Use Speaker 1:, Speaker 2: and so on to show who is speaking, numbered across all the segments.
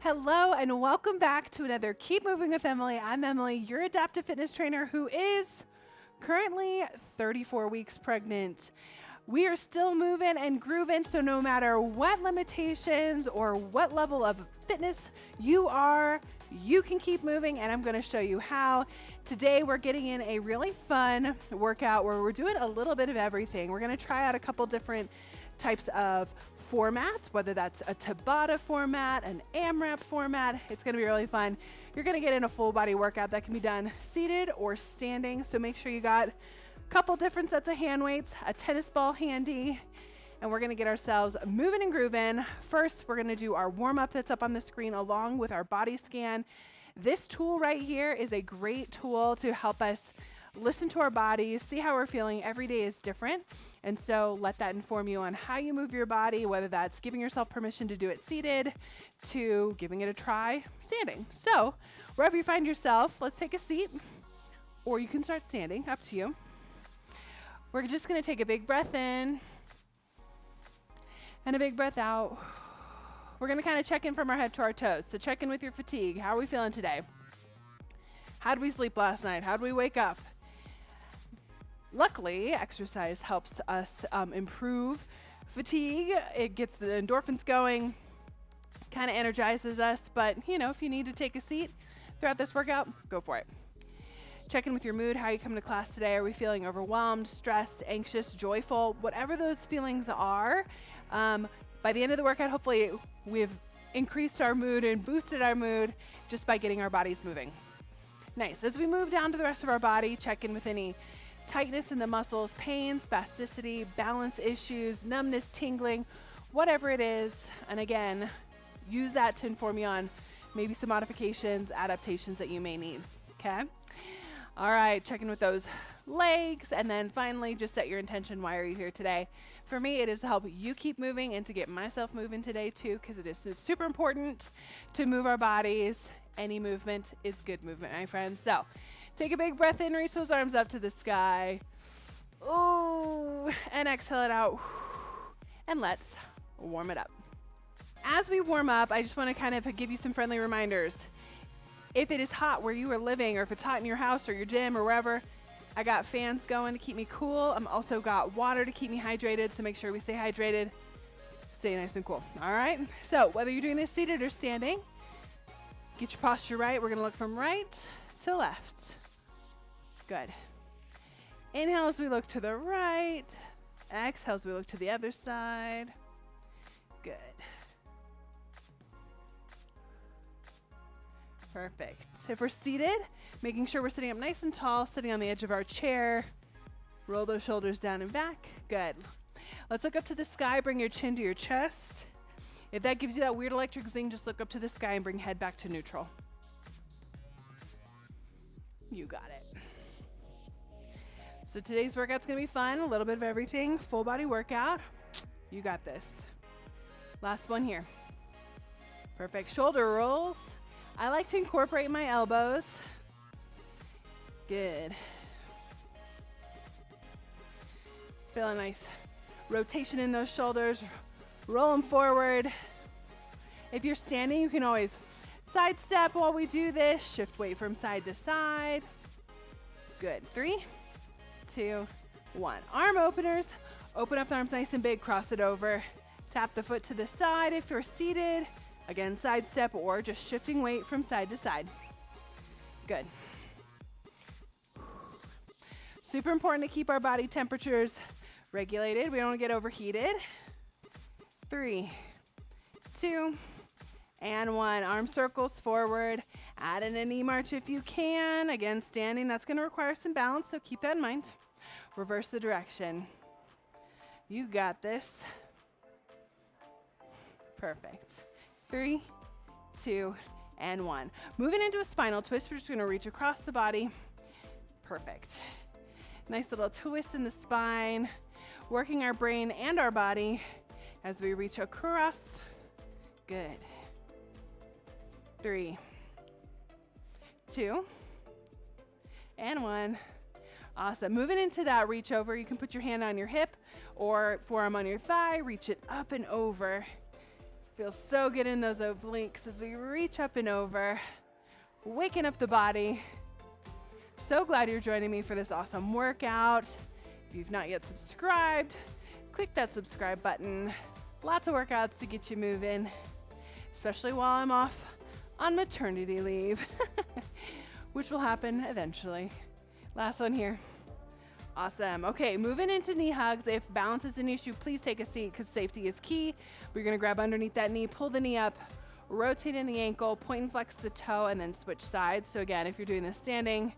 Speaker 1: Hello and welcome back to another Keep Moving with Emily. I'm Emily, your adaptive fitness trainer who is currently 34 weeks pregnant. We are still moving and grooving, so no matter what limitations or what level of fitness you are, you can keep moving, and I'm going to show you how. Today we're getting in a really fun workout where we're doing a little bit of everything. We're going to try out a couple different types of formats, whether that's a TABATA format, an AMRAP format. It's going to be really fun. You're going to get in a full body workout that can be done seated or standing, so make sure you got a couple different sets of hand weights, a tennis ball handy, and we're going to get ourselves moving and grooving. First, we're going to do our warm-up that's up on the screen along with our body scan. This tool right here is a great tool to help us listen to our bodies, see how we're feeling. Every day is different, and so let that inform you on how you move your body, whether that's giving yourself permission to do it seated to giving it a try standing. So wherever you find yourself, let's take a seat, or you can start standing, up to you. We're just going to take a big breath in and a big breath out. We're going to kind of check in from our head to our toes. So check in with your fatigue. How are we feeling today? How did we sleep last night? How did we wake up? Luckily, exercise helps us improve fatigue. It gets the endorphins going, kind of energizes us. But, you know, if you need to take a seat throughout this workout, go for it. Check in with your mood. How are you coming to class today? Are we feeling overwhelmed, stressed, anxious, joyful? Whatever those feelings are, by the end of the workout, hopefully we've increased our mood and boosted our mood just by getting our bodies moving. Nice. As we move down to the rest of our body, check in with any tightness in the muscles, pain, spasticity, balance issues, numbness, tingling, whatever it is. And again, use that to inform you on maybe some modifications, adaptations that you may need. Okay? All right, check in with those legs. And then finally, just set your intention. Why are you here today? For me, it is to help you keep moving and to get myself moving today too, because it is super important to move our bodies. Any movement is good movement, my friends. So take a big breath in, reach those arms up to the sky. Ooh, and exhale it out. And let's warm it up. As we warm up, I just want to kind of give you some friendly reminders. If it is hot where you are living, or if it's hot in your house or your gym or wherever, I got fans going to keep me cool. I'm also got water to keep me hydrated, so make sure we stay hydrated, stay nice and cool. All right, so whether you're doing this seated or standing, get your posture right. We're going to look from right to left. Good. Inhale as we look to the right. Exhale as we look to the other side. Good. Perfect. If we're seated, making sure we're sitting up nice and tall, sitting on the edge of our chair. Roll those shoulders down and back. Good. Let's look up to the sky. Bring your chin to your chest. If that gives you that weird electric zing, just look up to the sky and bring head back to neutral. You got it. So today's workout's gonna be fun, a little bit of everything, full body workout. You got this. Last one here. Perfect. Shoulder rolls. I like to incorporate my elbows. Good. Feel a nice rotation in those shoulders. Roll them forward. If you're standing, you can always side step while we do this. Shift weight from side to side. Good. 3, 2, 1. Arm openers. Open up the arms nice and big. Cross it over. Tap the foot to the side if you're seated. Again, side step or just shifting weight from side to side. Good. Super important to keep our body temperatures regulated. We don't want to get overheated. 3, 2, and 1. Arm circles forward. Add in a knee march if you can. Again, standing, that's going to require some balance, so keep that in mind. Reverse the direction. You got this. Perfect. 3, 2, and 1. Moving into a spinal twist, we're just going to reach across the body. Perfect. Nice little twist in the spine, working our brain and our body as we reach across. Good. 3, 2, and 1. Awesome. Moving into that reach over, you can put your hand on your hip or forearm on your thigh, reach it up and over. Feels so good in those obliques as we reach up and over, waking up the body. So glad you're joining me for this awesome workout. If you've not yet subscribed, click that subscribe button. Lots of workouts to get you moving, especially while I'm off on maternity leave, which will happen eventually. Last one here. Awesome. Okay, moving into knee hugs. If balance is an issue, please take a seat because safety is key. We're going to grab underneath that knee, pull the knee up, rotate in the ankle, point and flex the toe, and then switch sides. So again, if you're doing this standing,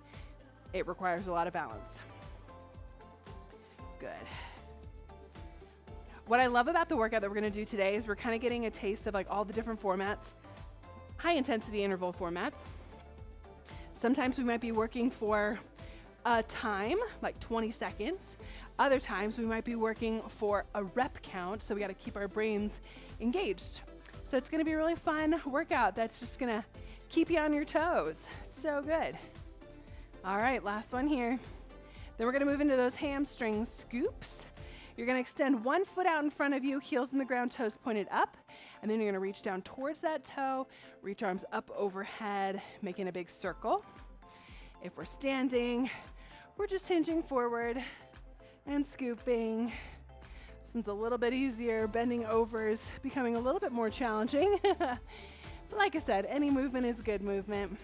Speaker 1: it requires a lot of balance. Good. What I love about the workout that we're going to do today is we're kind of getting a taste of like all the different formats, high intensity interval formats. Sometimes we might be working for a time, like 20 seconds. Other times we might be working for a rep count, so we got to keep our brains engaged. So it's going to be a really fun workout that's just going to keep you on your toes. So good. All right, last one here. Then we're going to move into those hamstring scoops. You're going to extend one foot out in front of you, heels in the ground, toes pointed up, and then you're going to reach down towards that toe, reach arms up overhead, making a big circle. If we're standing, we're just hinging forward and scooping. This one's a little bit easier. Bending over is becoming a little bit more challenging. But like I said, any movement is good movement.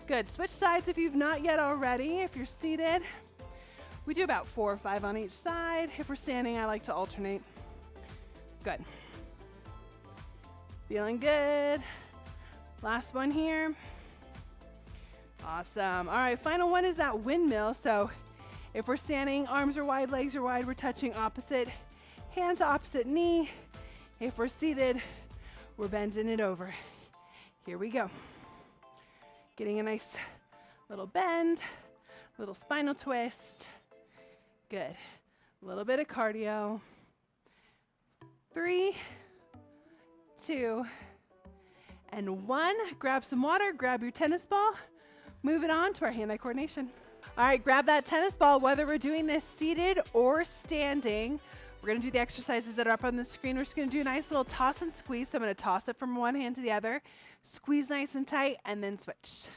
Speaker 1: Good. Switch sides if you've not yet already. If you're seated, we do about 4 or 5 on each side. If we're standing, I like to alternate. Good. Feeling good. Last one here. Awesome. All right, final one is that windmill. So if we're standing, arms are wide, legs are wide, we're touching opposite hand to opposite knee. If we're seated, we're bending it over. Here we go. Getting a nice little bend, little spinal twist. Good. A little bit of cardio. 3, 2, and 1. Grab some water, grab your tennis ball. Moving on to our hand-eye coordination. All right, grab that tennis ball, whether we're doing this seated or standing. We're gonna do the exercises that are up on the screen. We're just gonna do a nice little toss and squeeze. So I'm gonna toss it from one hand to the other, squeeze nice and tight, and then switch.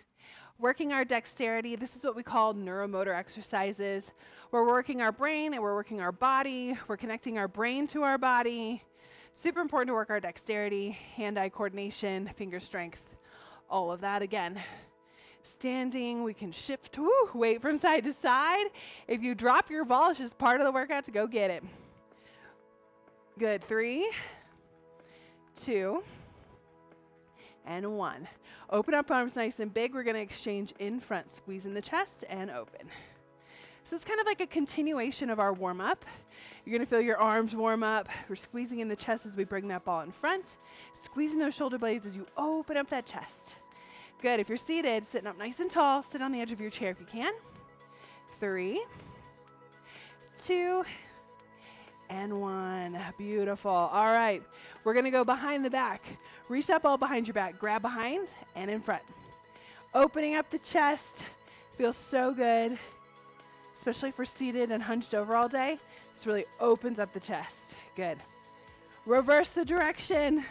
Speaker 1: Working our dexterity. This is what we call neuromotor exercises. We're working our brain and we're working our body. We're connecting our brain to our body. Super important to work our dexterity, hand-eye coordination, finger strength, all of that. Again, standing, we can shift weight from side to side. If you drop your ball, it's just part of the workout to go get it. Good. 3, 2, and 1. Open up arms nice and big. We're going to exchange in front, squeeze in the chest and open. So it's kind of like a continuation of our warm-up. You're going to feel your arms warm up. We're squeezing in the chest as we bring that ball in front, squeezing those shoulder blades as you open up that chest. Good. If you're seated, sitting up nice and tall, sit on the edge of your chair if you can. 3, 2, and 1. Beautiful. All right. We're going to go behind the back. Reach that ball behind your back. Grab behind and in front. Opening up the chest. Feels so good, especially if we're seated and hunched over all day. This really opens up the chest. Good. Reverse the direction.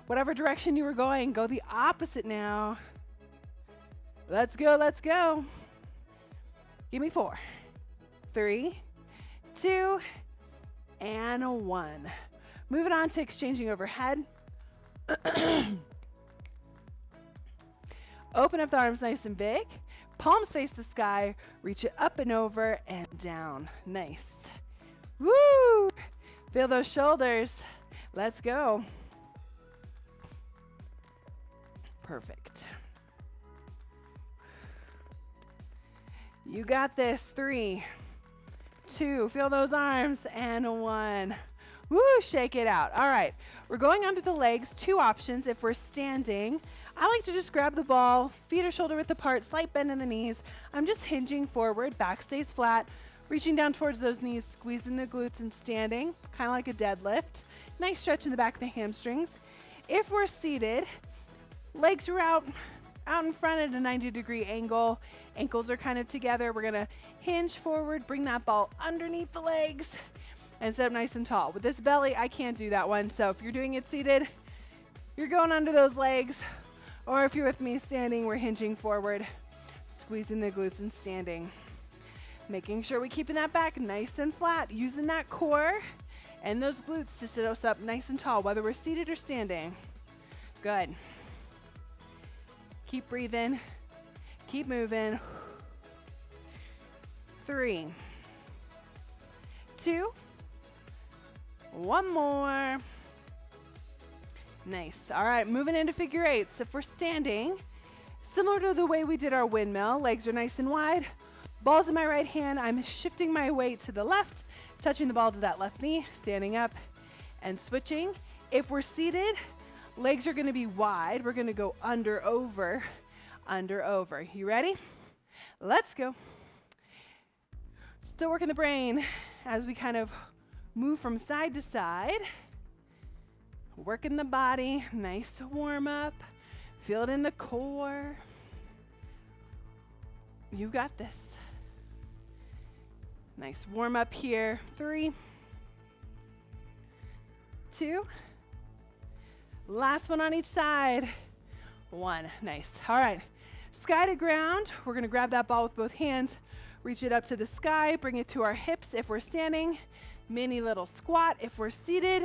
Speaker 1: Whatever direction you were going, go the opposite now. Let's go, let's go. Give me 4, 3, 2, and 1. Moving on to exchanging overhead. Open up the arms nice and big. Palms face the sky. Reach it up and over and down. Nice. Woo! Feel those shoulders. Let's go. Perfect. You got this. 3, 2, feel those arms, and 1. Woo, shake it out. All right, we're going onto the legs. 2 options if we're standing. I like to just grab the ball, feet are shoulder width apart, slight bend in the knees. I'm just hinging forward, back stays flat, reaching down towards those knees, squeezing the glutes and standing, kind of like a deadlift. Nice stretch in the back of the hamstrings. If we're seated, legs are out in front at a 90-degree angle. Ankles are kind of together. We're gonna hinge forward, bring that ball underneath the legs, and sit up nice and tall. With this belly, I can't do that one. So if you're doing it seated, you're going under those legs, or if you're with me standing, we're hinging forward, squeezing the glutes and standing. Making sure we're keeping that back nice and flat, using that core and those glutes to sit us up nice and tall, whether we're seated or standing. Good. Keep breathing. Keep moving. 3, 2, 1 more. Nice. All right, moving into figure eights. If we're standing, similar to the way we did our windmill, legs are nice and wide. Ball's in my right hand. I'm shifting my weight to the left, touching the ball to that left knee, standing up and switching. If we're seated, legs are going to be wide. We're going to go under, over, under, over. You ready? Let's go. Still working the brain as we kind of move from side to side. Working the body, nice warm up. Feel it in the core. You got this. Nice warm up here. 3, 2. Last one on each side. 1. Nice. All right. Sky to ground. We're going to grab that ball with both hands. Reach it up to the sky. Bring it to our hips if we're standing. Mini little squat if we're seated.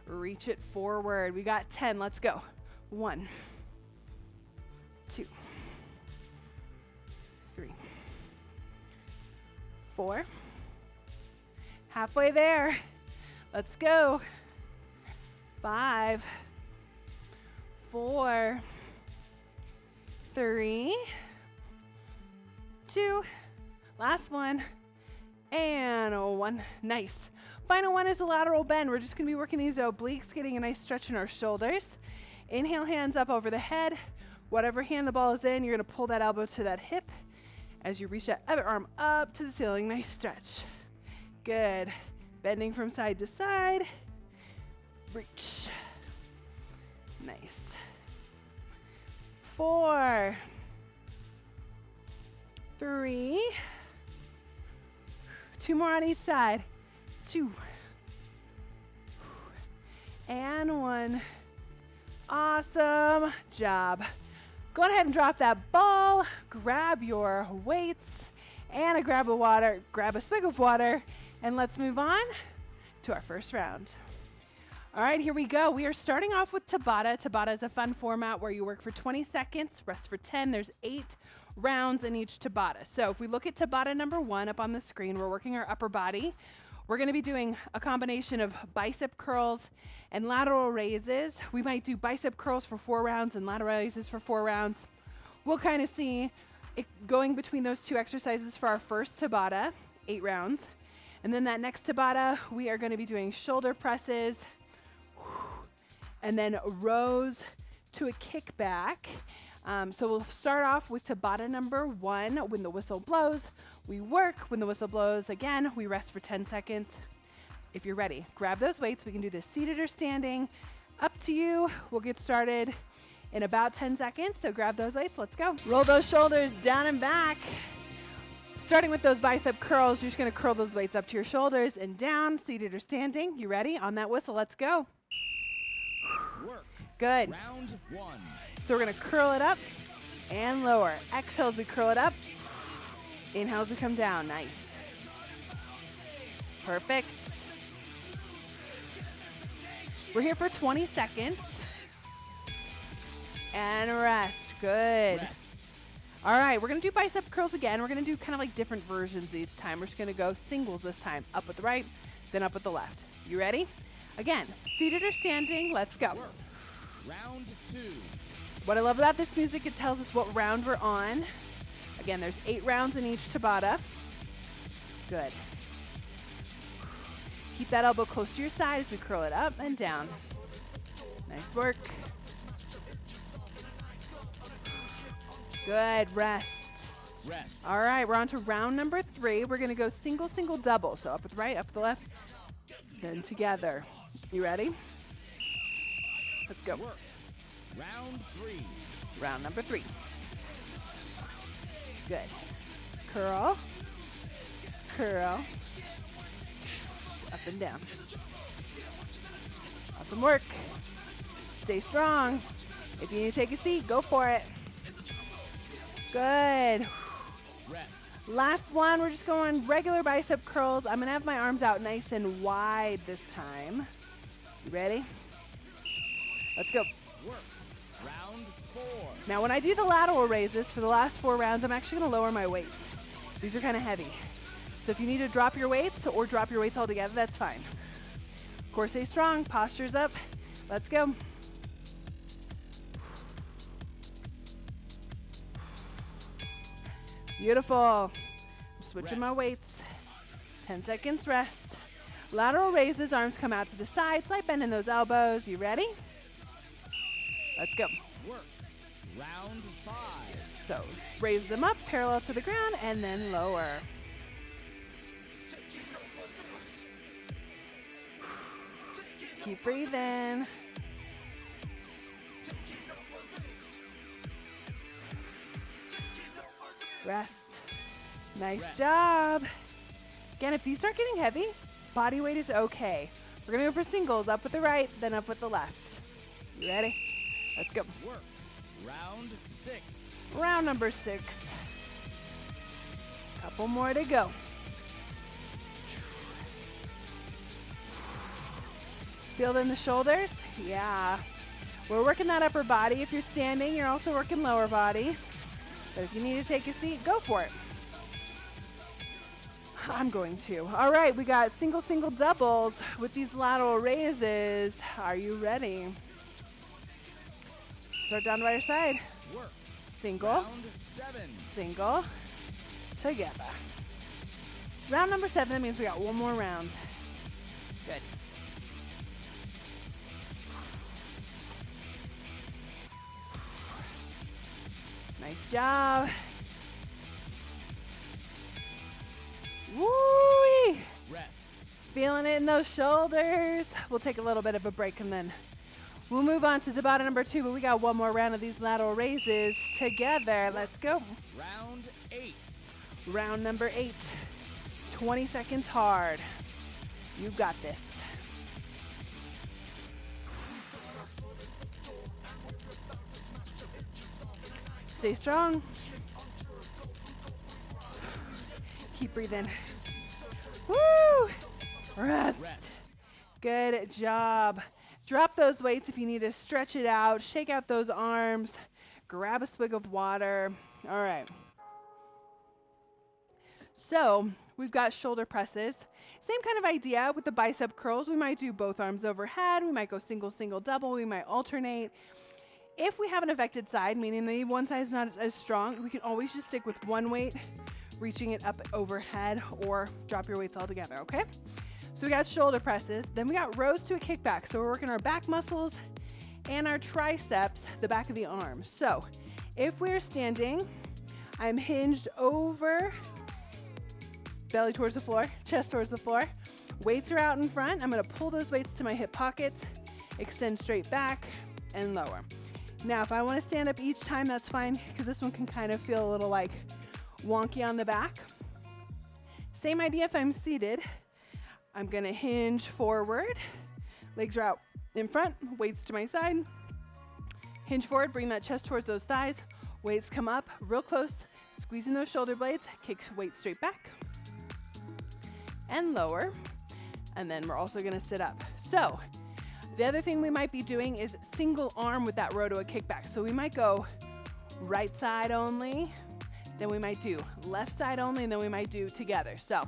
Speaker 1: Reach it forward. We got 10. Let's go. 1, 2, 3, 4. Halfway there. Let's go. 5, 4, 3, 2. Last one. And 1. Nice. Final one is a lateral bend. We're just going to be working these obliques, getting a nice stretch in our shoulders. Inhale, hands up over the head. Whatever hand the ball is in, you're going to pull that elbow to that hip as you reach that other arm up to the ceiling. Nice stretch. Good. Bending from side to side. Reach. Nice. 4, 3. 2 more on each side. 2. And 1. Awesome job. Go ahead and drop that ball. Grab your weights and grab a swig of water, and let's move on to our first round. All right, here we go. We are starting off with Tabata. Tabata is a fun format where you work for 20 seconds, rest for 10. There's 8 rounds in each Tabata. So if we look at Tabata number 1 up on the screen, we're working our upper body. We're going to be doing a combination of bicep curls and lateral raises. We might do bicep curls for 4 rounds and lateral raises for 4 rounds. We'll kind of see it going between those 2 exercises for our first Tabata, 8 rounds. And then that next Tabata, we are going to be doing shoulder presses and then rows to a kickback. So we'll start off with Tabata number 1. When the whistle blows, we work. When the whistle blows, again, we rest for 10 seconds. If you're ready, grab those weights. We can do this seated or standing. Up to you. We'll get started in about 10 seconds. So grab those weights. Let's go. Roll those shoulders down and back. Starting with those bicep curls, you're just going to curl those weights up to your shoulders and down, seated or standing. You ready? On that whistle, let's go.
Speaker 2: Work.
Speaker 1: Good.
Speaker 2: Round 1.
Speaker 1: So we're going to curl it up and lower. Exhale as we curl it up. Inhale as we come down. Nice. Perfect. We're here for 20 seconds. And rest. Good.
Speaker 2: Rest.
Speaker 1: All right, we're going to do bicep curls again. We're going to do kind of like different versions each time. We're just going to go singles this time. Up with the right, then up with the left. You ready? Again, seated or standing. Let's go.
Speaker 2: Work. Round 2.
Speaker 1: What I love about this music, it tells us what round we're on. Again, there's 8 rounds in each Tabata. Good. Keep that elbow close to your side as we curl it up and down. Nice work. Good, rest.
Speaker 2: Rest.
Speaker 1: All right, we're on to round number 3. We're gonna go single, single, double. So up with the right, up with the left, then together. You ready? Let's go.
Speaker 2: Work. Round 3.
Speaker 1: Round number 3. Good. Curl, curl, up and down. Awesome work. Stay strong. If you need to take a seat, go for it. Good.
Speaker 2: Rest.
Speaker 1: Last one, we're just going regular bicep curls. I'm gonna have my arms out nice and wide this time. You ready? Let's go.
Speaker 2: Work. Round 4.
Speaker 1: Now when I do the lateral raises for the last 4 rounds, I'm actually gonna lower my weights. These are kind of heavy. So if you need to drop your weights or drop your weights altogether, that's fine. Core stay strong, posture's up. Let's go. Beautiful. I'm switching my weights. 10 seconds rest. Lateral raises, arms come out to the side, slight bend in those elbows. You ready? Let's go.
Speaker 2: Work. Round 5.
Speaker 1: So raise them up parallel to the ground and then lower. Keep breathing. Rest. Nice job. Again, if these start getting heavy, body weight is okay. We're gonna go for singles, up with the right, then up with the left. You ready? Let's go.
Speaker 2: Work. Round 6.
Speaker 1: Round number 6. Couple more to go. Feel it in the shoulders? Yeah. We're working that upper body. If you're standing, you're also working lower body. But if you need to take a seat, go for it. I'm going to. All right, we got single, doubles with these lateral raises. Are you ready? Start down the right side.
Speaker 2: Work.
Speaker 1: Single,
Speaker 2: Round 7.
Speaker 1: single, together. Round number 7, that means we got one more round. Good. Nice job. Woo!
Speaker 2: Rest.
Speaker 1: Feeling it in those shoulders. We'll take a little bit of a break and then we'll move on to Tabata number 2, but we got one more round of these lateral raises together. Let's go.
Speaker 2: Round 8.
Speaker 1: Round number 8. 20 seconds hard. You got this. Stay strong. Keep breathing. Woo! Rest. Good job. Drop those weights if you need to stretch it out. Shake out those arms. Grab a swig of water. All right. So we've got shoulder presses. Same kind of idea with the bicep curls. We might do both arms overhead. We might go single, double. We might alternate. If we have an affected side, meaning the one side is not as strong, we can always just stick with one weight, reaching it up overhead, or drop your weights all together, okay? So we got shoulder presses, then we got rows to a kickback. So we're working our back muscles and our triceps, the back of the arm. So if we're standing, I'm hinged over, belly towards the floor, chest towards the floor. Weights are out in front. I'm gonna pull those weights to my hip pockets, extend straight back, and lower. Now, if I want to stand up each time, that's fine, because this one can kind of feel a little like wonky on the back. Same idea if I'm seated. I'm going to hinge forward. Legs are out in front, weights to my side. Hinge forward, bring that chest towards those thighs. Weights come up real close, squeezing those shoulder blades. Kick weight straight back and lower. And then we're also going to sit up. So the other thing we might be doing is single arm with that row to a kickback. So we might go right side only, then we might do left side only, and then we might do together. So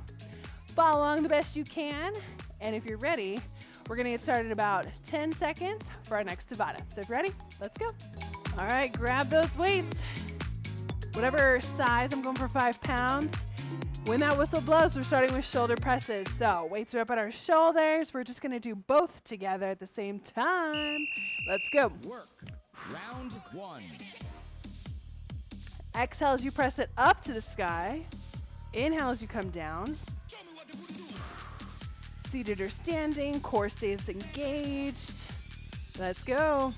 Speaker 1: follow along the best you can. And if you're ready, we're gonna get started in about 10 seconds for our next Tabata. So if you're ready, let's go. All right, grab those weights. Whatever size, I'm going for 5 pounds. When that whistle blows, we're starting with shoulder presses. So weights are up at our shoulders. We're just gonna do both together at the same time. Let's go.
Speaker 2: Work. Round 1.
Speaker 1: Exhale as you press it up to the sky. Inhale as you come down. Seated or standing, core stays engaged. Let's go.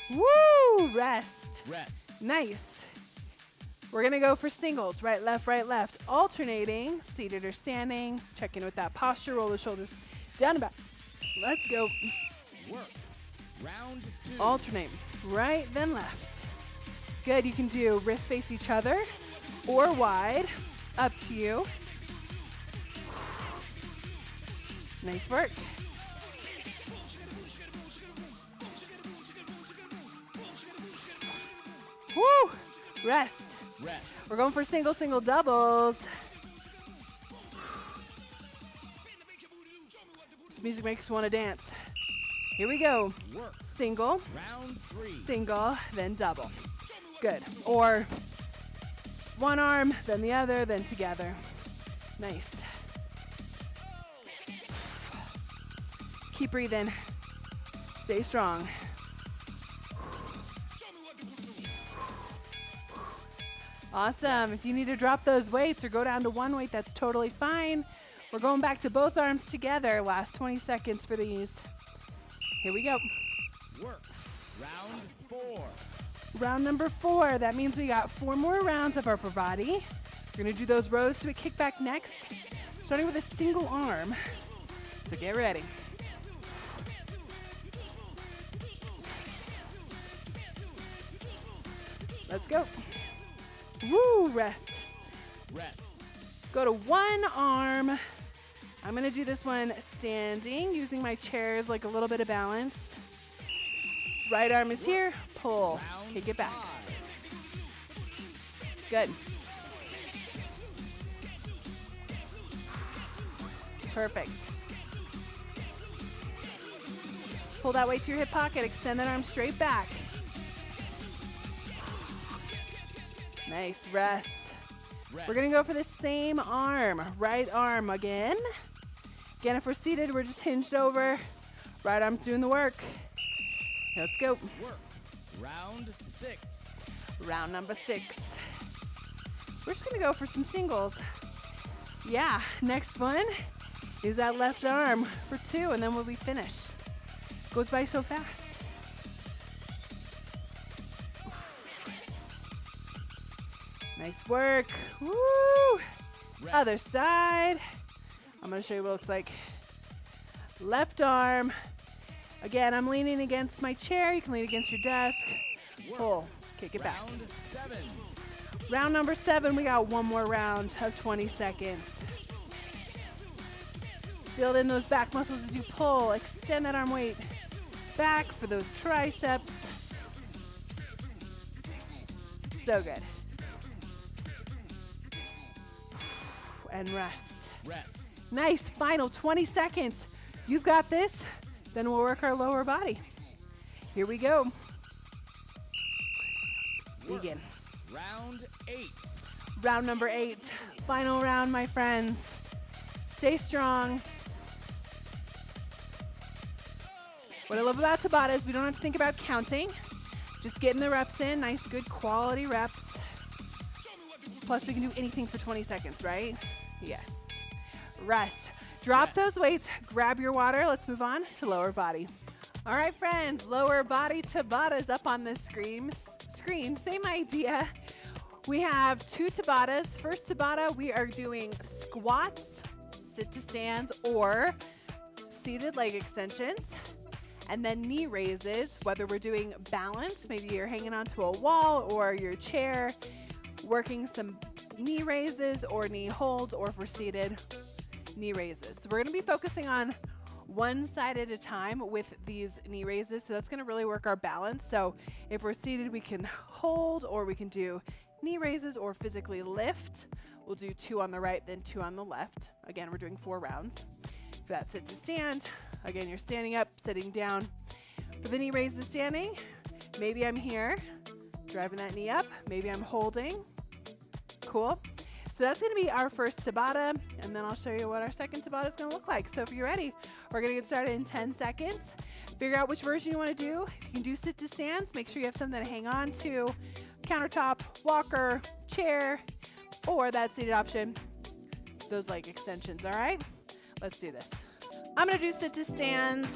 Speaker 1: Woo! Rest.
Speaker 2: Rest.
Speaker 1: Nice. We're gonna go for singles, right, left, alternating, seated or standing. Check in with that posture, roll the shoulders down and back. Let's go.
Speaker 2: Work. Round 2.
Speaker 1: Alternate, right then left. Good, you can do wrists face each other or wide, up to you. Nice work. Woo! Rest.
Speaker 2: Rest.
Speaker 1: We're going for single, single, doubles. This music makes us want to dance. Here we go.
Speaker 2: Work.
Speaker 1: Single,
Speaker 2: Round 3.
Speaker 1: single, then double. Good. Or one arm, then the other, then together. Nice. Keep breathing. Stay strong. Awesome. If you need to drop those weights or go down to one weight, that's totally fine. We're going back to both arms together. Last 20 seconds for these. Here we go.
Speaker 2: Work. Round 4.
Speaker 1: Round number 4. That means we got 4 more rounds of upper body. We're going to do those rows to a kickback next, starting with a single arm. So get ready. Let's go. Woo, rest.
Speaker 2: Rest.
Speaker 1: Go to one arm. I'm going to do this one standing, using my chairs like a little bit of balance. Right arm is here. Pull. Kick it back.
Speaker 2: 5.
Speaker 1: Good. Perfect. Pull that weight to your hip pocket. Extend that arm straight back. Nice. Rest.
Speaker 2: Rest.
Speaker 1: We're going to go for the same arm. Right arm again. Again, if we're seated, we're just hinged over. Right arm's doing the work. Let's go.
Speaker 2: Work. Round 6.
Speaker 1: Round number 6. We're just going to go for some singles. Yeah, next one is that left arm for 2, and then we'll be finished. Goes by so fast. Nice work. Woo!
Speaker 2: Rest.
Speaker 1: Other side. I'm going to show you what it looks like. Left arm. Again, I'm leaning against my chair. You can lean against your desk.
Speaker 2: Work.
Speaker 1: Pull. Kick it back.
Speaker 2: Round 7.
Speaker 1: Round number 7, we got one more round of 20 seconds. Build in those back muscles as you pull. Extend that arm weight back for those triceps. So good. And rest.
Speaker 2: Rest.
Speaker 1: Nice. Final 20 seconds. You've got this. Then we'll work our lower body. Here we go.
Speaker 2: Work.
Speaker 1: Begin.
Speaker 2: Round 8.
Speaker 1: Round number 8. Final round, my friends. Stay strong. What I love about Tabata is we don't have to think about counting. Just getting the reps in. Nice, good quality reps. Plus, we can do anything for 20 seconds, right? Yes. Rest. Drop those weights. Grab your water. Let's move on to lower body. All right, friends. Lower body Tabata is up on the screen. Same idea. We have 2 Tabatas. First Tabata, we are doing squats, sit to stands, or seated leg extensions. And then knee raises, whether we're doing balance, maybe you're hanging onto a wall or your chair, working some knee raises or knee holds, or if we're seated, knee raises. So we're going to be focusing on one side at a time with these knee raises. So that's going to really work our balance. So if we're seated, we can hold, or we can do knee raises or physically lift. We'll do 2 on the right, then 2 on the left. Again, we're doing 4 rounds. For that sit to stand, again, you're standing up, sitting down. For the knee raises standing, maybe I'm here, driving that knee up. Maybe I'm holding. Cool. So that's going to be our first Tabata, and then I'll show you what our second Tabata is going to look like. So if you're ready, we're going to get started in 10 seconds. Figure out which version you want to do. If you can do sit to stands, make sure you have something to hang on to. Countertop, walker, chair, or that seated option, those leg extensions, all right? Let's do this. I'm going to do sit to stands.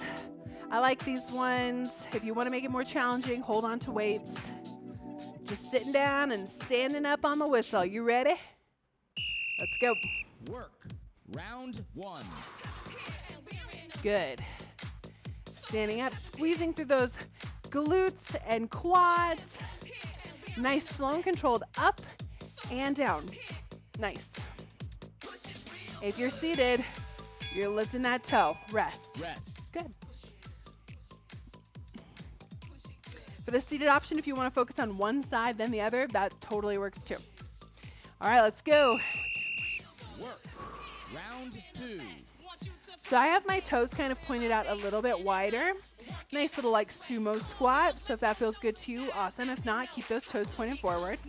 Speaker 1: I like these ones. If you want to make it more challenging, hold on to weights. Just sitting down and standing up on the whistle. You ready? Let's go.
Speaker 2: Work. Round 1.
Speaker 1: Good. Standing up, squeezing through those glutes and quads. Nice, slow and controlled up and down. Nice. If you're seated, you're lifting that toe. Rest.
Speaker 2: Rest.
Speaker 1: Good. For the seated option, if you want to focus on one side then the other, that totally works too. All right, let's go.
Speaker 2: Work. Round 2.
Speaker 1: So I have my toes kind of pointed out a little bit wider. Nice little like sumo squat. So if that feels good to you, awesome. If not, keep those toes pointed forward.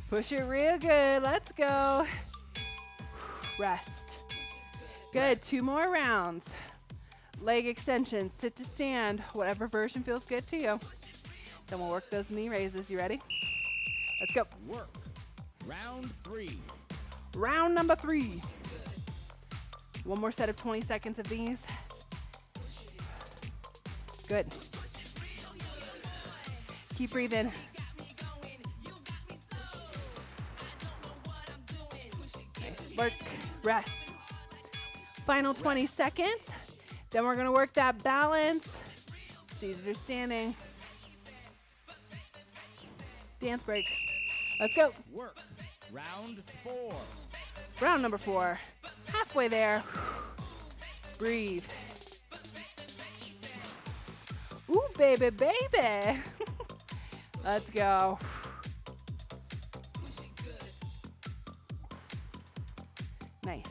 Speaker 1: Push it real good. Let's go. Rest. Good. 2 more rounds. Leg extension, sit to stand, whatever version feels good to you. Then we'll work those knee raises. You ready? Let's go.
Speaker 2: Work. Round 3.
Speaker 1: Round number 3. One more set of 20 seconds of these. Good. Keep breathing. Nice work. Rest. Final 20 seconds. Then we're going to work that balance. Seated or standing. Dance break. Let's go.
Speaker 2: Work. Round 4.
Speaker 1: Round number 4. Halfway there. Breathe. Ooh, baby, baby. Let's go. Nice.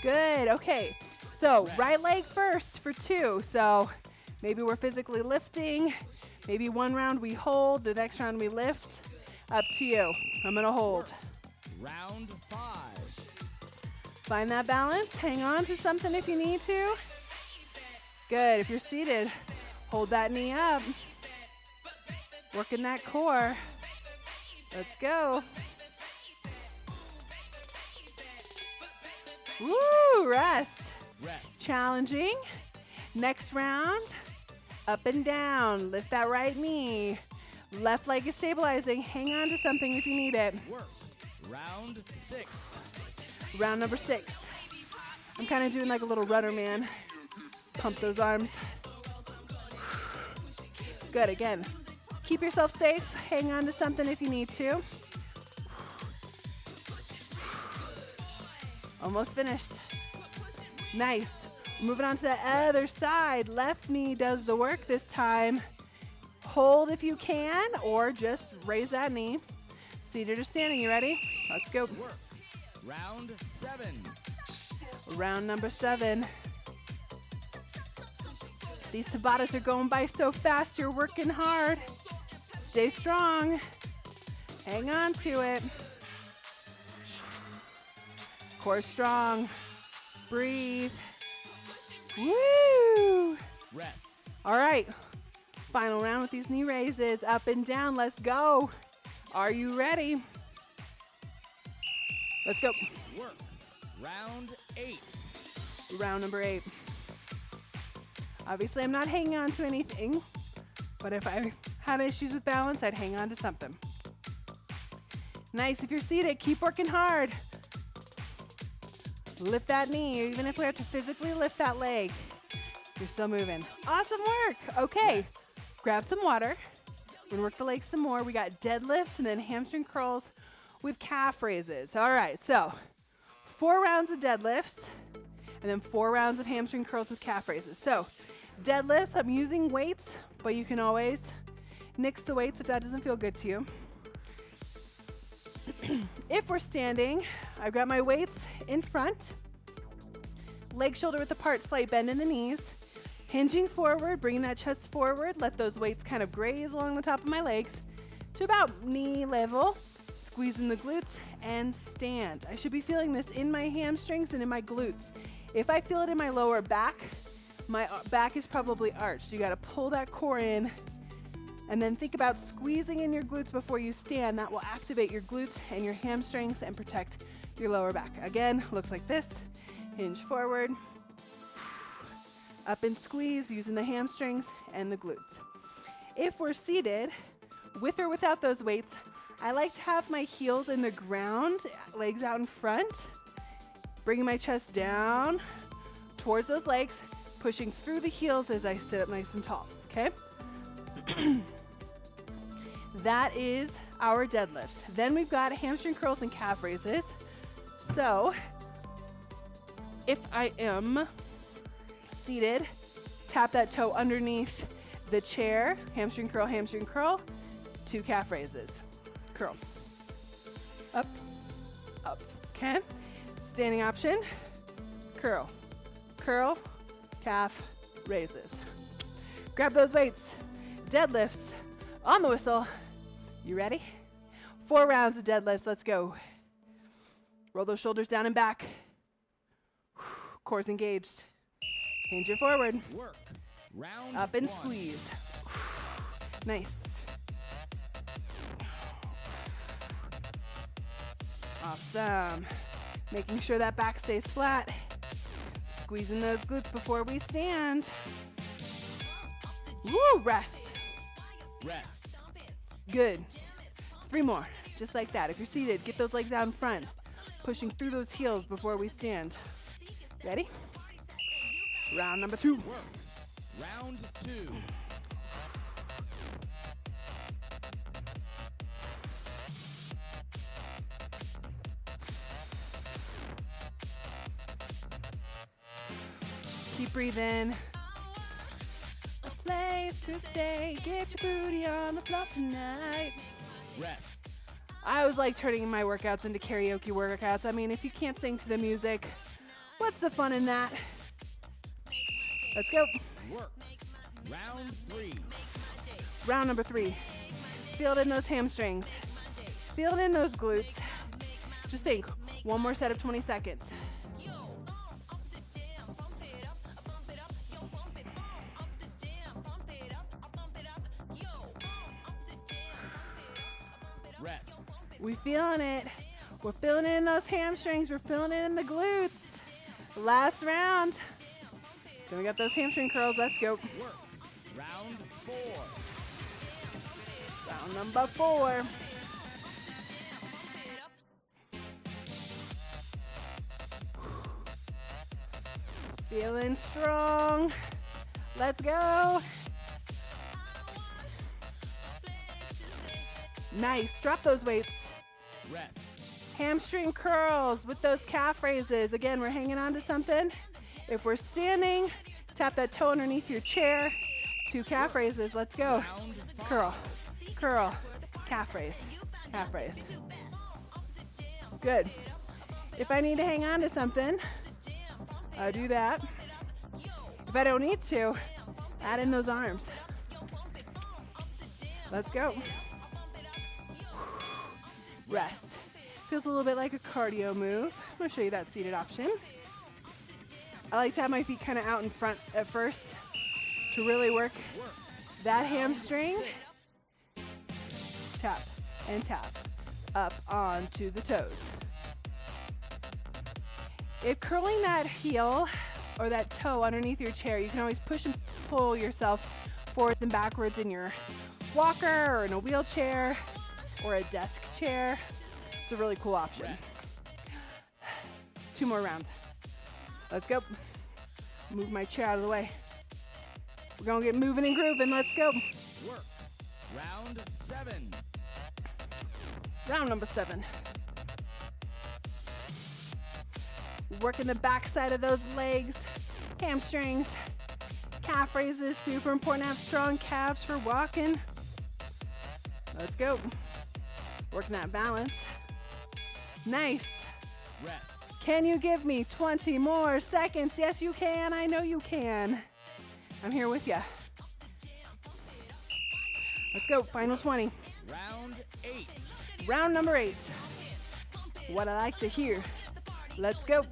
Speaker 1: Good. Okay. So right leg first for 2. So maybe we're physically lifting. Maybe one round we hold, the next round we lift. Up to you. I'm going to hold.
Speaker 2: Round 5.
Speaker 1: Find that balance. Hang on to something if you need to. Good. If you're seated, hold that knee up. Working that core. Let's go. Woo, rest.
Speaker 2: Rest.
Speaker 1: Challenging. Next round, up and down. Lift that right knee. Left leg is stabilizing. Hang on to something if you need it.
Speaker 2: Work. Round 6.
Speaker 1: Round number 6. I'm kind of doing like a little rudder man. Pump those arms. Good, again. Keep yourself safe. Hang on to something if you need to. Almost finished. Nice. Moving on to the other side. Left knee does the work this time. Hold if you can, or just raise that knee. Seated or standing, you ready? Let's go.
Speaker 2: Work. Round 7.
Speaker 1: Round number 7. These Tabatas are going by so fast, you're working hard. Stay strong. Hang on to it. Core strong. Breathe. Woo!
Speaker 2: Rest.
Speaker 1: All right. Final round with these knee raises. Up and down. Let's go. Are you ready? Let's go.
Speaker 2: Work. Round 8.
Speaker 1: Round number 8. Obviously, I'm not hanging on to anything, but if I had issues with balance, I'd hang on to something. Nice. If you're seated, keep working hard. Lift that knee, even if we have to physically lift that leg. You're still moving. Awesome work. Okay.
Speaker 2: Rest.
Speaker 1: Grab some water. We're gonna work the legs some more. We got deadlifts and then hamstring curls with calf raises. All right, so 4 rounds of deadlifts and then 4 rounds of hamstring curls with calf raises. So deadlifts, I'm using weights, but you can always nix the weights if that doesn't feel good to you. If we're standing, I've got my weights in front, leg shoulder width apart, slight bend in the knees, hinging forward, bringing that chest forward, let those weights kind of graze along the top of my legs to about knee level, squeezing the glutes and stand. I should be feeling this in my hamstrings and in my glutes. If I feel it in my lower back, my back is probably arched. You got to pull that core in and then think about squeezing in your glutes before you stand. That will activate your glutes and your hamstrings and protect your lower back. Again, looks like this. Hinge forward, up and squeeze using the hamstrings and the glutes. If we're seated, with or without those weights, I like to have my heels in the ground, legs out in front. Bringing my chest down towards those legs, pushing through the heels as I sit up nice and tall, okay? That is our deadlifts. Then we've got hamstring curls and calf raises. So if I am seated, tap that toe underneath the chair, hamstring curl, 2 calf raises. Curl. Up, up, okay? Standing option, curl, curl, calf raises. Grab those weights, deadlifts on the whistle. You ready? 4 rounds of deadlifts, let's go. Roll those shoulders down and back. Core's engaged. Hinge it forward.
Speaker 2: Work. Round
Speaker 1: Up and
Speaker 2: 1.
Speaker 1: squeeze. Nice. Awesome. Making sure that back stays flat. Squeezing those glutes before we stand. Woo, rest.
Speaker 2: Rest.
Speaker 1: Good. 3 more, just like that. If you're seated, get those legs out in front. Pushing through those heels before we stand. Ready? Round number 2.
Speaker 2: Work. Round 2.
Speaker 1: Keep breathing. A place to stay. Get your booty on the floor tonight.
Speaker 2: Rest.
Speaker 1: I always like turning my workouts into karaoke workouts. I mean, if you can't sing to the music, what's the fun in that? Let's go.
Speaker 2: Work. Round 3.
Speaker 1: Round number 3. Feel it in those hamstrings. Feel it in those glutes. Just think, 1 more set of 20 seconds.
Speaker 2: Rest.
Speaker 1: We feeling it. We're feeling it in those hamstrings. We're feeling it in the glutes. Last round. Then we got those hamstring curls. Let's go.
Speaker 2: Work. Round 4.
Speaker 1: Round number 4. Feeling strong. Let's go. Nice. Drop those weights.
Speaker 2: Rest.
Speaker 1: Hamstring curls with those calf raises. Again, we're hanging on to something. If we're standing, tap that toe underneath your chair. 2 calf raises. Let's go.
Speaker 2: Round 5.
Speaker 1: Curl, curl, calf raise, calf raise. Good. If I need to hang on to something, I do that. If I don't need to, add in those arms. Let's go. Rest. Feels a little bit like a cardio move. I'm going to show you that seated option. I like to have my feet kind of out in front at first to really work that hamstring. Tap and tap up onto the toes. If curling that heel or that toe underneath your chair, you can always push and pull yourself forwards and backwards in your walker or in a wheelchair or a desk chair. It's a really cool option. 2 more rounds. Let's go. Move my chair out of the way. We're gonna get moving and grooving. Let's go.
Speaker 2: Work. Round 7.
Speaker 1: Round number 7. Working the back side of those legs, hamstrings, calf raises. Super important to have strong calves for walking. Let's go. Working that balance. Nice.
Speaker 2: Rest.
Speaker 1: Can you give me 20 more seconds? Yes, you can. I know you can. I'm here with you. Let's go. Final 20.
Speaker 2: Round 8.
Speaker 1: Round number 8. What I like to hear. Let's go.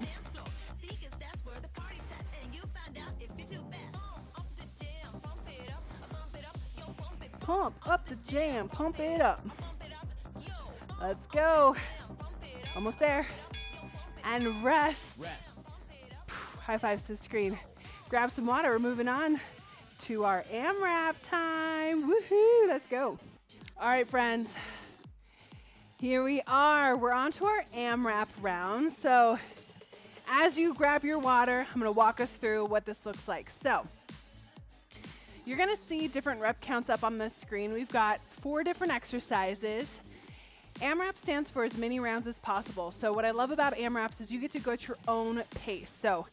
Speaker 1: Pump up the jam. Pump it up. Let's go. Almost there. And rest.
Speaker 2: Rest.
Speaker 1: High fives to the screen. Grab some water. We're moving on to our AMRAP time. Woohoo! Let's go. All right, friends. Here we are. We're on to our AMRAP round. So as you grab your water, I'm going to walk us through what this looks like. So you're going to see different rep counts up on the screen. We've got 4 different exercises. AMRAP stands for as many rounds as possible. So what I love about AMRAPs is you get to go at your own pace. So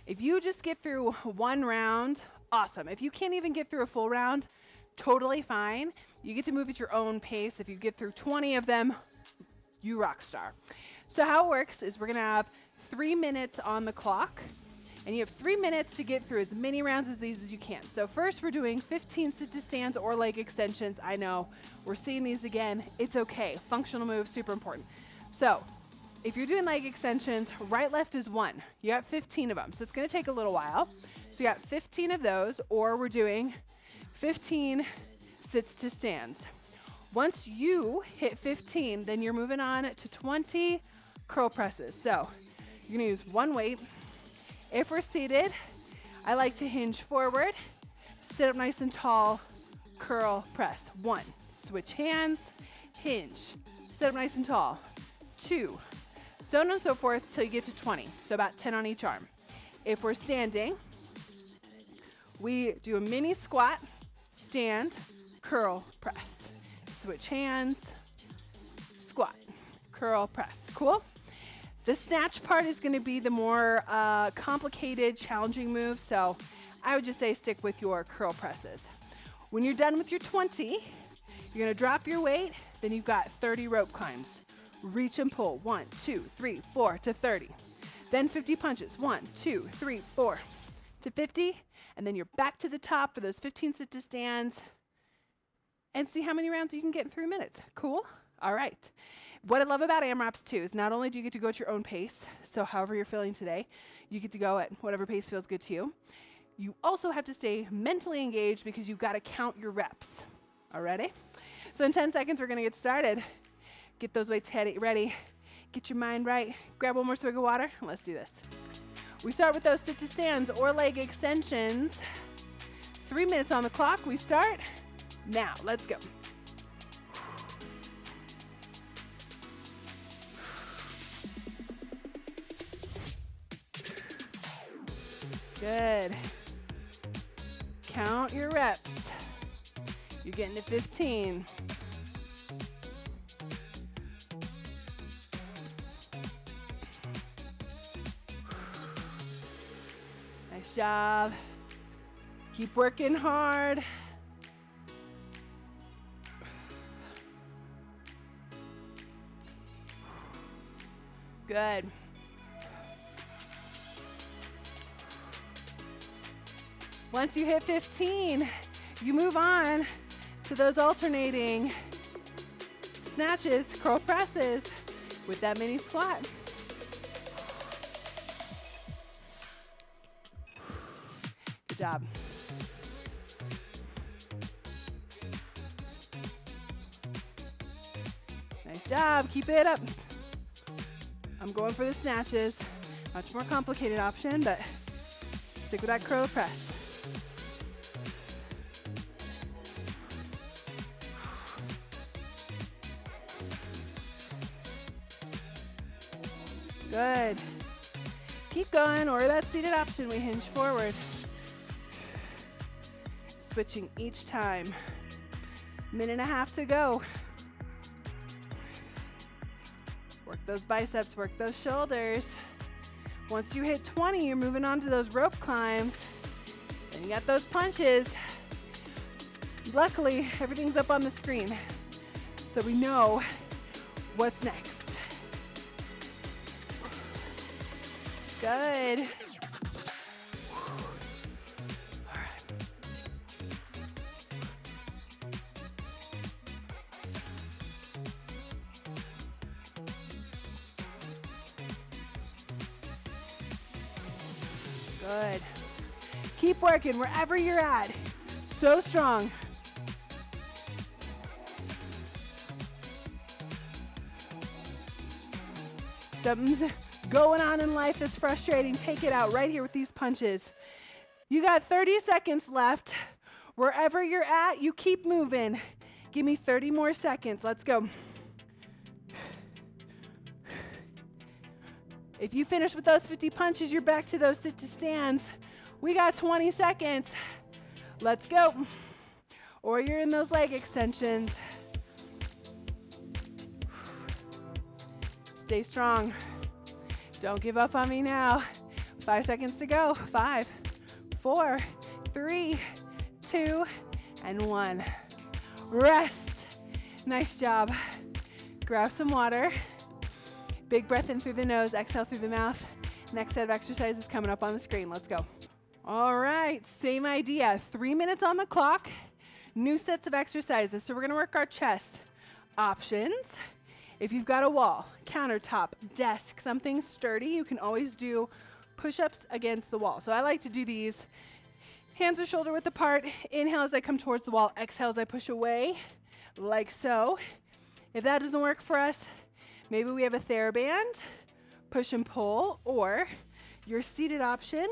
Speaker 1: if you just get through 1 round, awesome. If you can't even get through a full round, totally fine. You get to move at your own pace. If you get through 20 of them, you rock star. So how it works is we're going to have 3 minutes on the clock, and you have 3 minutes to get through as many rounds of these as you can. So first we're doing 15 sit-to-stands or leg extensions. I know, we're seeing these again. It's okay. Functional moves, super important. So if you're doing leg extensions, right, left is 1. You got 15 of them, so it's going to take a little while. So you got 15 of those, or we're doing 15 sits to stands. Once you hit 15, then you're moving on to 20 curl presses. So you're going to use 1 weight. If we're seated, I like to hinge forward, sit up nice and tall, curl press. 1, switch hands, hinge, sit up nice and tall. 2, so on and so forth till you get to 20, so about 10 on each arm. If we're standing, we do a mini squat, stand, curl, press. Switch hands, squat, curl, press. Cool? The snatch part is going to be the more complicated, challenging move, so I would just say stick with your curl presses. When you're done with your 20, you're going to drop your weight, then you've got 30 rope climbs. Reach and pull, 1, 2, 3, 4 to 30. Then 50 punches, 1, 2, 3, 4 to 50, and then you're back to the top for those 15 sit-to-stands, and see how many rounds you can get in 3 minutes. Cool? All right. What I love about AMRAPs too is not only do you get to go at your own pace, so however you're feeling today, you get to go at whatever pace feels good to you. You also have to stay mentally engaged because you've got to count your reps. All ready? So in 10 seconds, we're going to get started. Get those weights ready. Get your mind right. Grab one more swig of water, and let's do this. We start with those sit-to-stands or leg extensions. 3 minutes on the clock. We start now. Let's go. Good. Count your reps. You're getting to 15. Nice job. Keep working hard. Good. Once you hit 15, you move on to those alternating snatches, curl presses with that mini squat. Good job. Nice job. Keep it up. I'm going for the snatches. Much more complicated option, but stick with that curl press. Good. Keep going, or that seated option, we hinge forward. Switching each time. Minute and a half to go. Work those biceps, work those shoulders. Once you hit 20, you're moving on to those rope climbs. Then you got those punches. Luckily, everything's up on the screen, so we know what's next. Good. All right. Good. Keep working wherever you're at. So strong. Something's going on in life that's frustrating. Take it out right here with these punches. You got 30 seconds left. Wherever you're at, you keep moving. Give me 30 more seconds. Let's go. If you finish with those 50 punches, you're back to those sit to stands. We got 20 seconds. Let's go. Or you're in those leg extensions. Stay strong. Don't give up on me now. 5 seconds to go. 5, 4, 3, 2, and 1. Rest. Nice job. Grab some water. Big breath in through the nose, exhale through the mouth. Next set of exercises coming up on the screen. Let's go. All right, same idea. 3 minutes on the clock. New sets of exercises. So we're going to work our chest. Options. If you've got a wall, countertop, desk, something sturdy, you can always do push-ups against the wall. So I like to do these. Hands are shoulder width apart. Inhale as I come towards the wall. Exhale as I push away, like so. If that doesn't work for us, maybe we have a TheraBand, push and pull, or your seated option.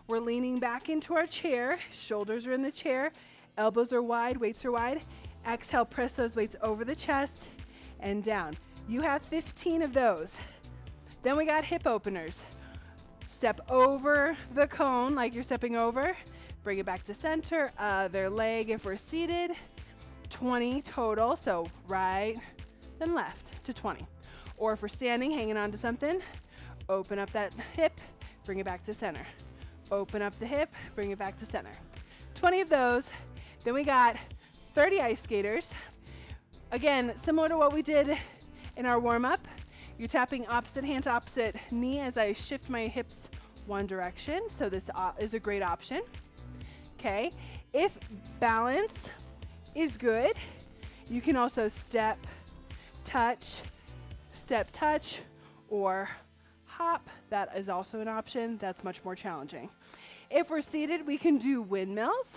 Speaker 1: We're leaning back into our chair. Shoulders are in the chair. Elbows are wide, weights are wide. Exhale, press those weights over the chest and down. You have 15 of those. Then we got hip openers. Step over the cone like you're stepping over. Bring it back to center. Other leg if we're seated. 20 total, so right, then left to 20. Or if we're standing, hanging on to something, open up that hip, bring it back to center. Open up the hip, bring it back to center. 20 of those. Then we got 30 ice skaters. Again, similar to what we did in our warm-up, you're tapping opposite hand to opposite knee as I shift my hips one direction. So this is a great option. Okay, if balance is good, you can also step, touch, or hop. That is also an option. That's much more challenging. If we're seated, we can do windmills,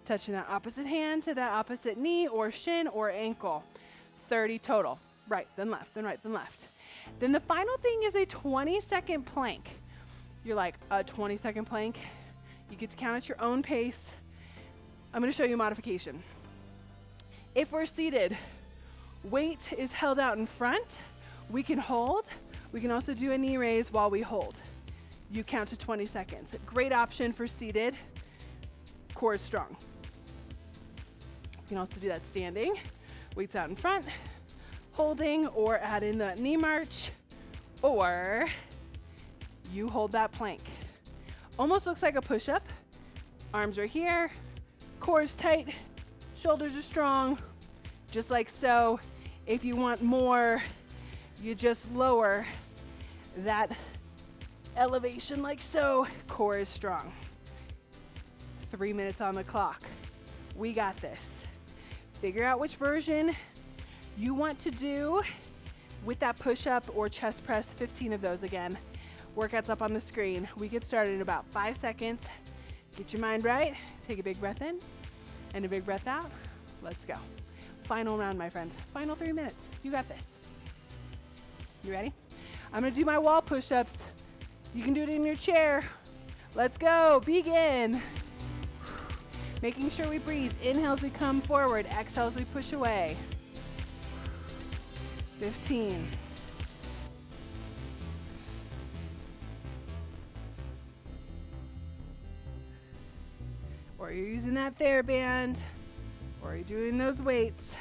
Speaker 1: touching that opposite hand to that opposite knee or shin or ankle. 30 total. Right, then left, then right, then left. Then the final thing is a 20-second plank. You're like, a 20-second plank? You get to count at your own pace. I'm going to show you a modification. If we're seated, weight is held out in front. We can hold. We can also do a knee raise while we hold. You count to 20 seconds. Great option for seated. Core is strong. You can also do that standing. Weights out in front, holding, or add in the knee march, or you hold that plank. Almost looks like a push-up. Arms are here, core is tight, shoulders are strong, just like so. If you want more, you just lower that elevation like so. Core is strong. 3 minutes on the clock. We got this. Figure out which version you want to do with that push-up or chest press. 15 of those again. Workouts up on the screen. We get started in about 5 seconds. Get your mind right. Take a big breath in and a big breath out. Let's go. Final round, my friends. Final 3 minutes. You got this. You ready? I'm gonna do my wall push-ups. You can do it in your chair. Let's go. Begin. Making sure we breathe. Inhale as we come forward. Exhale as we push away. 15. Or you're using that TheraBand, or you're doing those weights.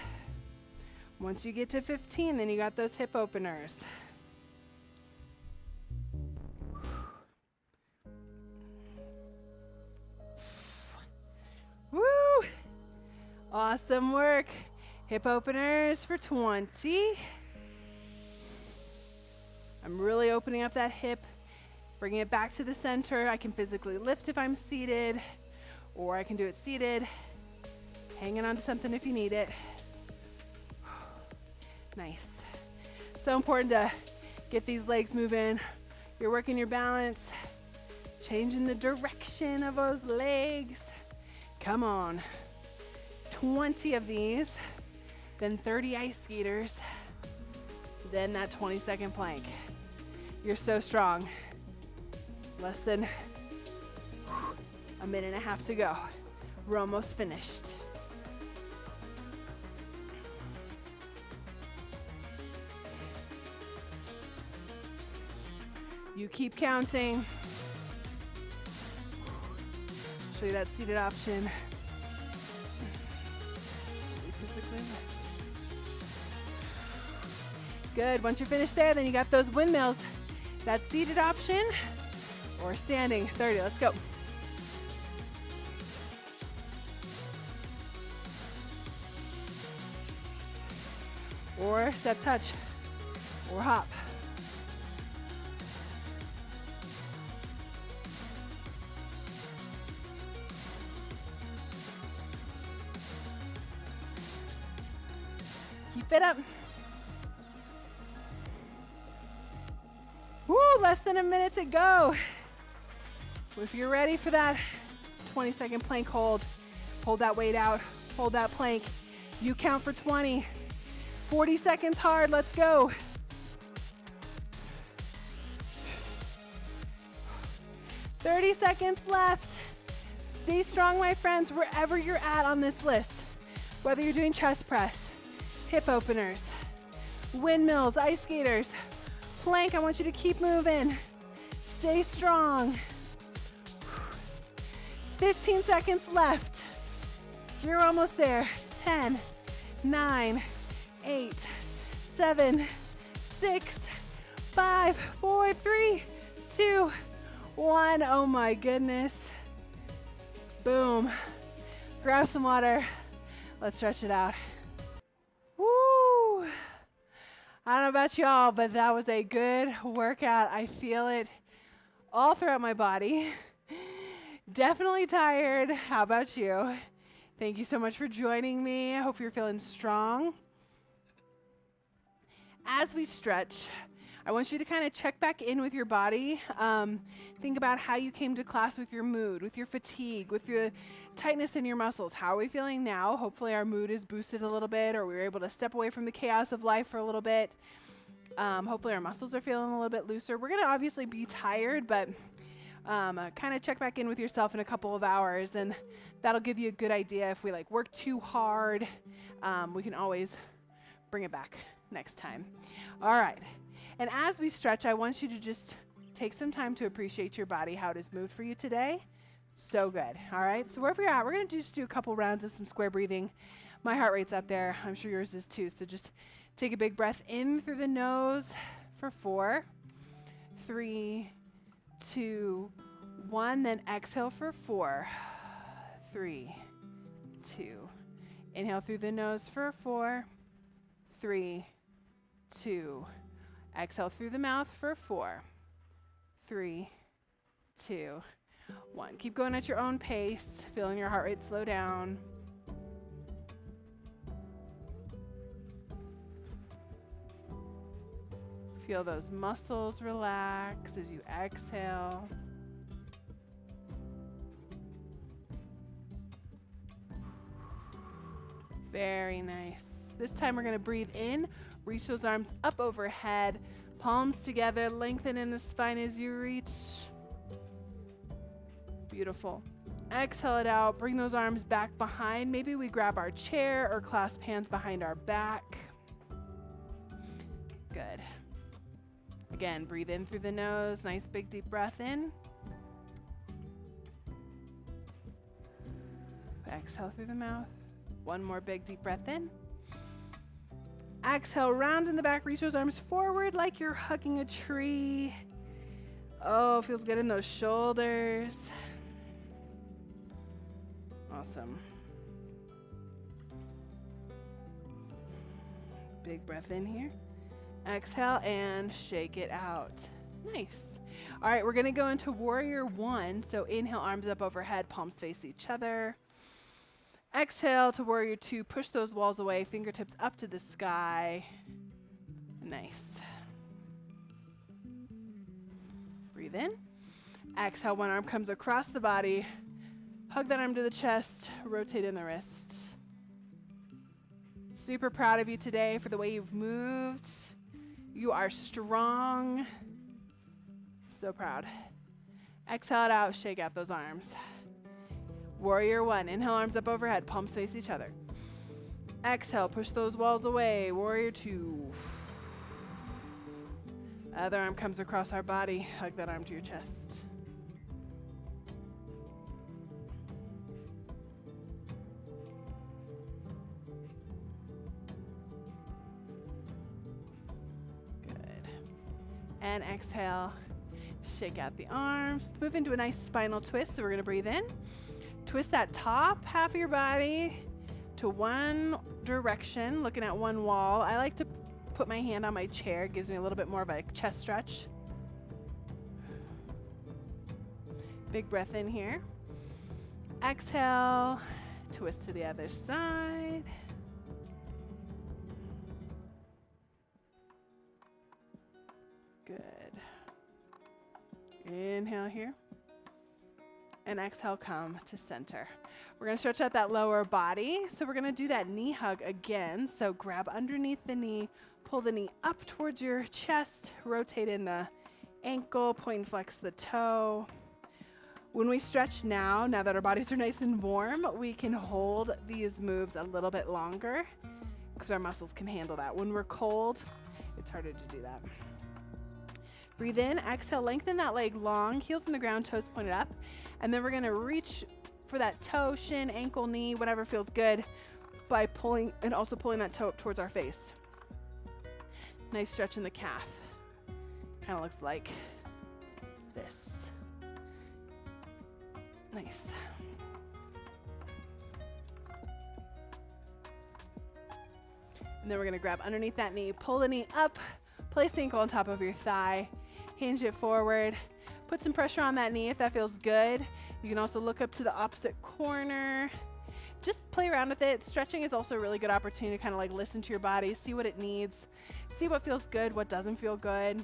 Speaker 1: Once you get to 15, then you got those hip openers. Woo! Awesome work. Hip openers for 20. I'm really opening up that hip, bringing it back to the center. I can physically lift if I'm seated, or I can do it seated, hanging on to something if you need it. Nice. So important to get these legs moving. You're working your balance, changing the direction of those legs. Come on. 20 of these, then 30 ice skaters, then that 20-second plank. You're so strong. Less than a minute and a half to go. We're almost finished. You keep counting. Show you that seated option. Good. Once you're finished there, then you got those windmills. That seated option or standing. 30. Let's go. Or step touch or hop. Keep it up. Woo, less than a minute to go. If you're ready for that 20-second plank hold that weight out, hold that plank. You count for 20. 40 seconds hard, let's go. "30 seconds left. Stay strong, my friends, wherever you're at on this list. Whether you're doing chest press, hip openers, windmills, ice skaters, plank, I want you to keep moving. Stay strong. 15 seconds left. You're almost there. 10, 9, 8, 7, 6, 5, 4, 3, 2, 1. Oh my goodness. Boom. Grab some water. Let's stretch it out. Woo! I don't know about y'all, but that was a good workout. I feel it all throughout my body. Definitely tired. How about you? Thank you so much for joining me. I hope you're feeling strong. As we stretch, I want you to kind of check back in with your body. Think about how you came to class with your mood, with your fatigue, with your tightness in your muscles. How are we feeling now? Hopefully our mood is boosted a little bit, or we were able to step away from the chaos of life for a little bit. Hopefully our muscles are feeling a little bit looser. We're going to obviously be tired, but kind of check back in with yourself in a couple of hours, and that'll give you a good idea. If we work too hard, we can always bring it back next time. All right. And as we stretch, I want you to just take some time to appreciate your body, how it has moved for you today. So good. All right. So wherever you're at, we're going to just do a couple rounds of some square breathing. My heart rate's up there. I'm sure yours is too. So just take a big breath in through the nose for 4, 3, 2, 1. Then exhale for 4, 3, 2. Inhale through the nose for 4, 3, 2. Exhale through the mouth for 4, 3, 2, 1. Keep going at your own pace, feeling your heart rate slow down. Feel those muscles relax as you exhale. Very nice. This time we're going to breathe in. Reach those arms up overhead, palms together, lengthen in the spine as you reach. Beautiful. Exhale it out, bring those arms back behind. Maybe we grab our chair or clasp hands behind our back. Good. Again, breathe in through the nose, nice big deep breath in. Exhale through the mouth. One more big deep breath in. Exhale, round in the back, reach those arms forward like you're hugging a tree. Oh, feels good in those shoulders. Awesome. Big breath in here. Exhale and shake it out. Nice. All right, we're going to go into warrior 1. So inhale, arms up overhead, palms face each other. Exhale to warrior 2, push those walls away, fingertips up to the sky. Nice. Breathe in. Exhale, one arm comes across the body. Hug that arm to the chest, rotate in the wrist. Super proud of you today for the way you've moved. You are strong. So proud. Exhale it out, shake out those arms. Warrior 1, inhale, arms up overhead, palms face each other. Exhale, push those walls away. Warrior 2. Other arm comes across our body. Hug that arm to your chest. Good. And exhale. Shake out the arms. Move into a nice spinal twist. So we're going to breathe in. Twist that top half of your body to one direction, looking at one wall. I like to put my hand on my chair. It gives me a little bit more of a chest stretch. Big breath in here. Exhale. Twist to the other side. Good. Inhale here. And exhale, come to center. We're going to stretch out that lower body. So we're going to do that knee hug again. So grab underneath the knee, pull the knee up towards your chest, rotate in the ankle, point and flex the toe. When we stretch now that our bodies are nice and warm, we can hold these moves a little bit longer because our muscles can handle that. When we're cold, it's harder to do that. Breathe in, exhale, lengthen that leg long, heels in the ground, toes pointed up. And then we're going to reach for that toe, shin, ankle, knee, whatever feels good by pulling and also pulling that toe up towards our face. Nice stretch in the calf. Kind of looks like this. Nice. And then we're going to grab underneath that knee, pull the knee up, place the ankle on top of your thigh, hinge it forward. Put some pressure on that knee if that feels good. You can also look up to the opposite corner. Just play around with it. Stretching is also a really good opportunity to kind of like listen to your body, see what it needs, see what feels good, what doesn't feel good.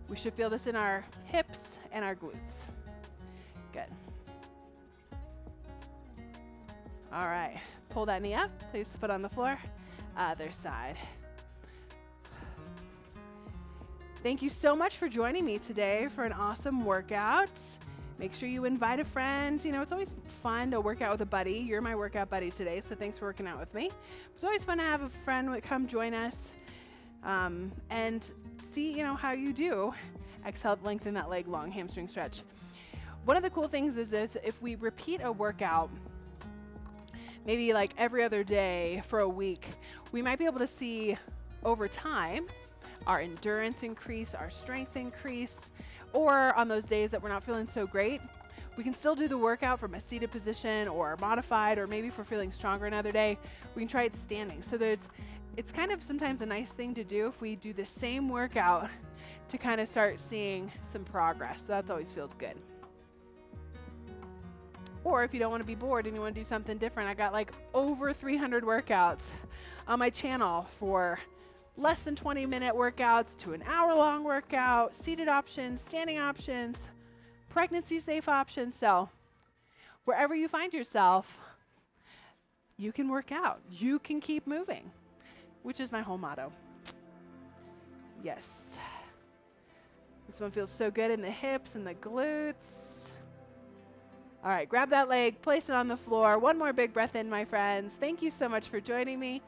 Speaker 1: We should feel this in our hips and our glutes. Good. All right, pull that knee up, place the foot on the floor, other side. Thank you so much for joining me today for an awesome workout. Make sure you invite a friend. You know, it's always fun to work out with a buddy. You're my workout buddy today, so thanks for working out with me. It's always fun to have a friend come join us and see, you know, how you do. Exhale, lengthen that leg long, hamstring stretch. One of the cool things is this, if we repeat a workout, maybe like every other day for a week, we might be able to see over time our endurance increase, our strength increase, or on those days that we're not feeling so great, we can still do the workout from a seated position or modified, or maybe if we're feeling stronger another day, we can try it standing. So it's kind of sometimes a nice thing to do if we do the same workout to kind of start seeing some progress. So that always feels good. Or if you don't want to be bored and you want to do something different, I got like over 300 workouts on my channel for less than 20-minute workouts to an hour-long workout, seated options, standing options, pregnancy-safe options. So wherever you find yourself, you can work out. You can keep moving, which is my whole motto. Yes. This one feels so good in the hips and the glutes. All right, grab that leg, place it on the floor. One more big breath in, my friends. Thank you so much for joining me.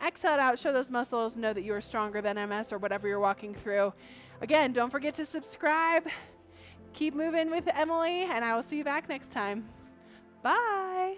Speaker 1: Exhale out, show those muscles, know that you are stronger than MS or whatever you're walking through. Again, don't forget to subscribe. Keep moving with Emily, and I will see you back next time. Bye.